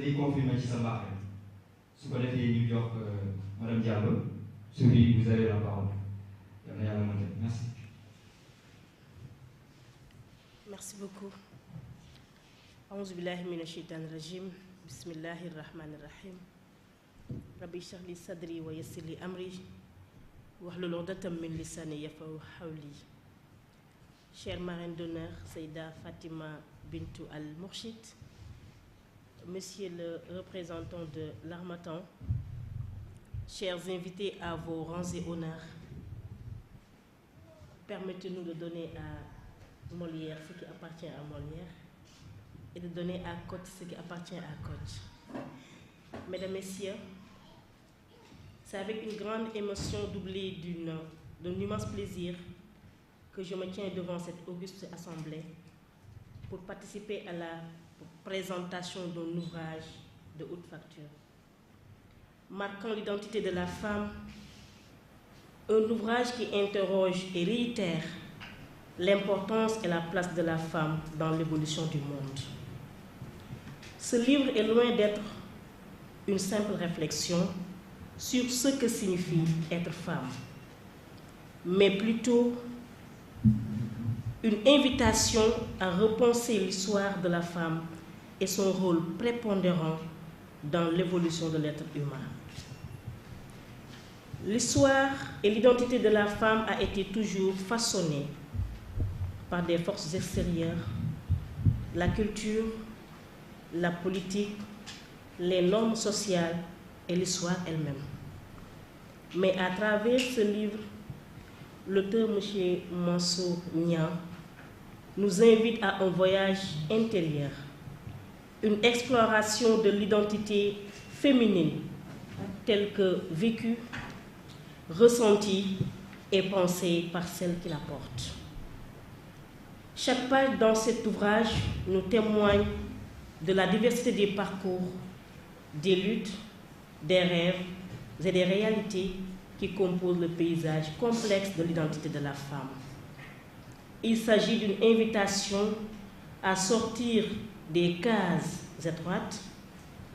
di confirmer ci sa mbaax rek su ko defee ñu jox madame Diallo celui vous avez la parole yal na yàlla mën merci. Merci beaucoup. A'uuzu billahi mina shaytaani rajim. Bismillahi rahmani rahim. Rabbi shrah li sadri wa yassir li amri wahlul uqdatan min lisani yafqahu qawli. Chère marraine d'honneur, Seyda Fatima Bintou Al-Mourchid, Monsieur le représentant de l'Harmattan, chers invités à vos rangs et honneurs, permettez-nous de donner à Molière ce qui appartient à Molière et de donner à Cotte ce qui appartient à Cotte. Mesdames, Messieurs, c'est avec une grande émotion doublée d'un immense plaisir que je me tiens devant cette auguste assemblée pour participer à la présentation d'un ouvrage de haute facture marquant l'identité de la femme, un ouvrage qui interroge et réitère l'importance et la place de la femme dans l'évolution du monde. Ce livre est loin d'être une simple réflexion sur ce que signifie être femme, mais plutôt une invitation à repenser l'histoire de la femme et son rôle prépondérant dans l'évolution de l'être humain. L'histoire et l'identité de la femme a été toujours façonnée par des forces extérieures, la culture, la politique, les normes sociales et l'histoire elle-même. Mais à travers ce livre, l'auteur M. Mansour Niang nous invite à un voyage intérieur, une exploration de l'identité féminine telle que vécue, ressentie et pensée par celle qui la porte. Chaque page dans cet ouvrage nous témoigne de la diversité des parcours, des luttes, des rêves et des réalités qui composent le paysage complexe de l'identité de la femme. Il s'agit d'une invitation à sortir des cases étroites,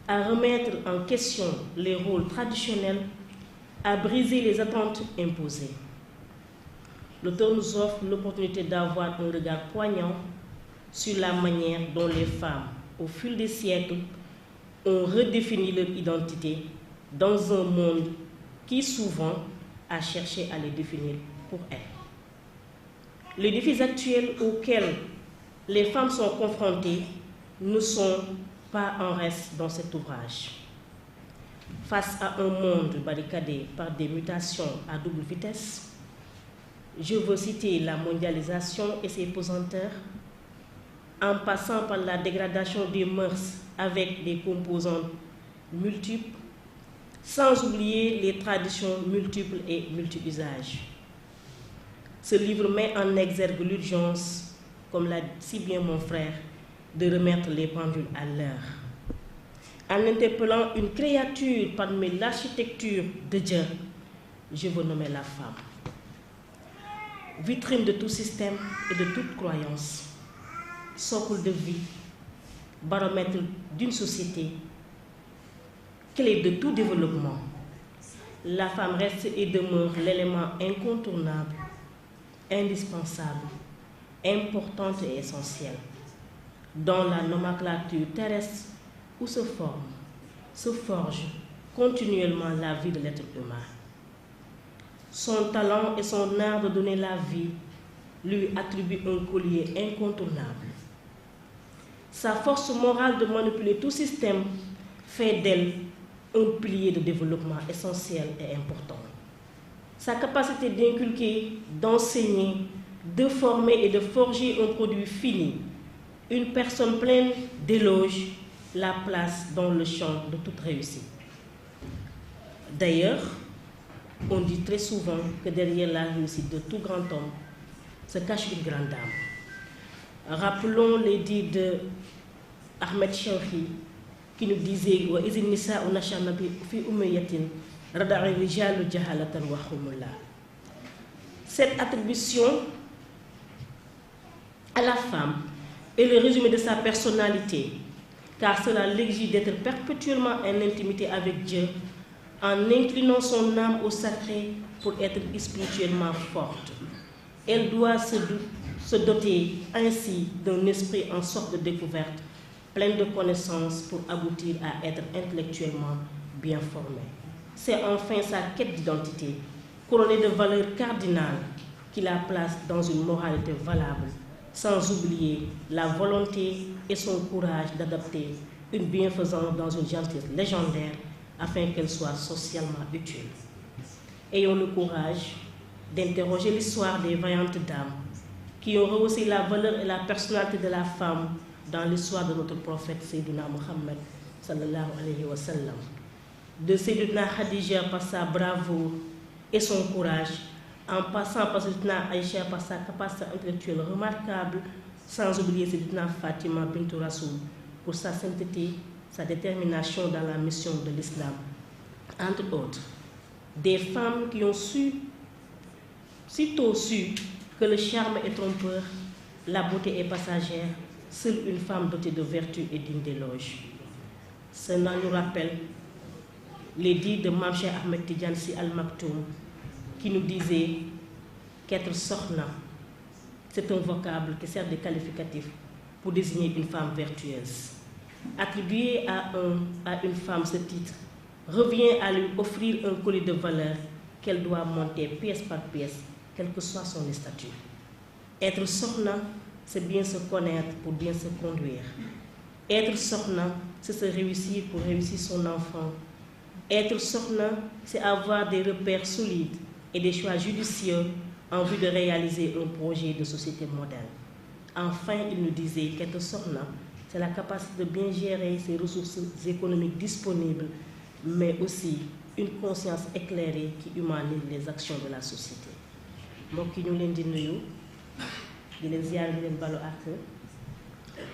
à remettre en question les rôles traditionnels, à briser les attentes imposées. L'auteur nous offre l'opportunité d'avoir un regard poignant sur la manière dont les femmes, au fil des siècles, ont redéfini leur identité dans un monde qui souvent a cherché à les définir pour elles. Les défis actuels auxquels les femmes sont confrontées ne sont pas en reste dans cet ouvrage. Face à un monde barricadé par des mutations à double vitesse, je veux citer la mondialisation et ses pesanteurs, en passant par la dégradation des mœurs avec des composantes multiples, sans oublier les traditions multiples et multi-usages. Ce livre met en exergue l'urgence, comme l'a si bien mon frère, de remettre les pendules à l'heure. En interpellant une créature parmi l'architecture de Dieu, je veux nommer la femme. Vitrine de tout système et de toute croyance, socle de vie, baromètre d'une société, clé de tout développement. La femme reste et demeure l'élément incontournable, indispensable, importante et essentielle dans la nomenclature terrestre où se forge continuellement la vie de l'être humain. Son talent et son art de donner la vie lui attribuent un collier incontournable. Sa force morale de manipuler tout système fait d'elle un pilier de développement essentiel et important. Sa capacité d'inculquer, d'enseigner, de former et de forger un produit fini, une personne pleine d'éloges, la place dans le champ de toute réussite. D'ailleurs, on dit très souvent que derrière la réussite de tout grand homme se cache une grande dame. Rappelons les dits de Ahmed Shawqi qui nous disait wa izin nisa'u nashana fi ummiyatin rada'i rijalu jahalatan wa khumullah. Cette attribution à la femme est le résumé de sa personnalité, car cela l'exige d'être perpétuellement en intimité avec Dieu, en inclinant son âme au sacré pour être spirituellement forte. Elle doit se doter ainsi d'un esprit en sorte de découverte, plein de connaissances pour aboutir à être intellectuellement bien formée. C'est enfin sa quête d'identité, couronnée de valeurs cardinales, qui la place dans une moralité valable, sans oublier la volonté et son courage d'adapter une bienfaisance dans une gentillesse légendaire afin qu'elle soit socialement utile. Ayons le courage d'interroger l'histoire des vaillantes dames qui ont rehaussé la valeur et la personnalité de la femme dans l'histoire de notre prophète Sayyidina Muhammad sallallahu alayhi wa sallam. De Sayyidina Khadija par sa bravoure et son courage, en passant par Sayyidina Aïcha par sa capacité intellectuelle remarquable, sans oublier Sayyidina Fatima bintou Rasoul pour sa sainteté, sa détermination dans la mission de l'islam. Entre autres, des femmes qui ont sitôt su que le charme est trompeur, la beauté est passagère, seule une femme dotée de vertu est digne d'éloge. Cela nous rappelle les dits de Mame Cheikh Ahmed Tidiane Sy Al Maktoum qui nous disait qu'être sokhna, c'est un vocable qui sert de qualificatif pour désigner une femme vertueuse. Attribuer à une femme ce titre revient à lui offrir un collier de valeur qu'elle doit monter pièce par pièce, quel que soit son statut. Être sokhna, c'est bien se connaître pour bien se conduire. Être sokhna, c'est se réussir pour réussir son enfant. Être sokhna, c'est avoir des repères solides et des choix judicieux en vue de réaliser un projet de société moderne. Enfin, il nous disait qu'être sokhna, c'est la capacité de bien gérer ses ressources économiques disponibles, mais aussi une conscience éclairée qui humanise les actions de la société. mbokk yi ñu leen di nuyu di leen ziar di leen balu ak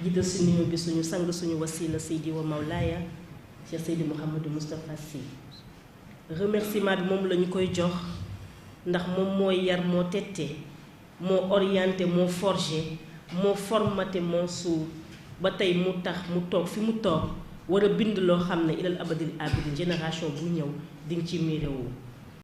jiital si nuyu bi suñu sang suñu wasila Seydi wa Mawlaaya Cheikh Seydi Mouhamadou Moustapha Sy. Remerciement bi moom la ñu koy jox ndax moom mooy yar moo tette moo orienté moo forgé moo formaté moo suur ba tey mu tax mu toog fi mu toog war a bind loo xam ne ilal abadil abidin génération bu ñëw di nga ci miiré wu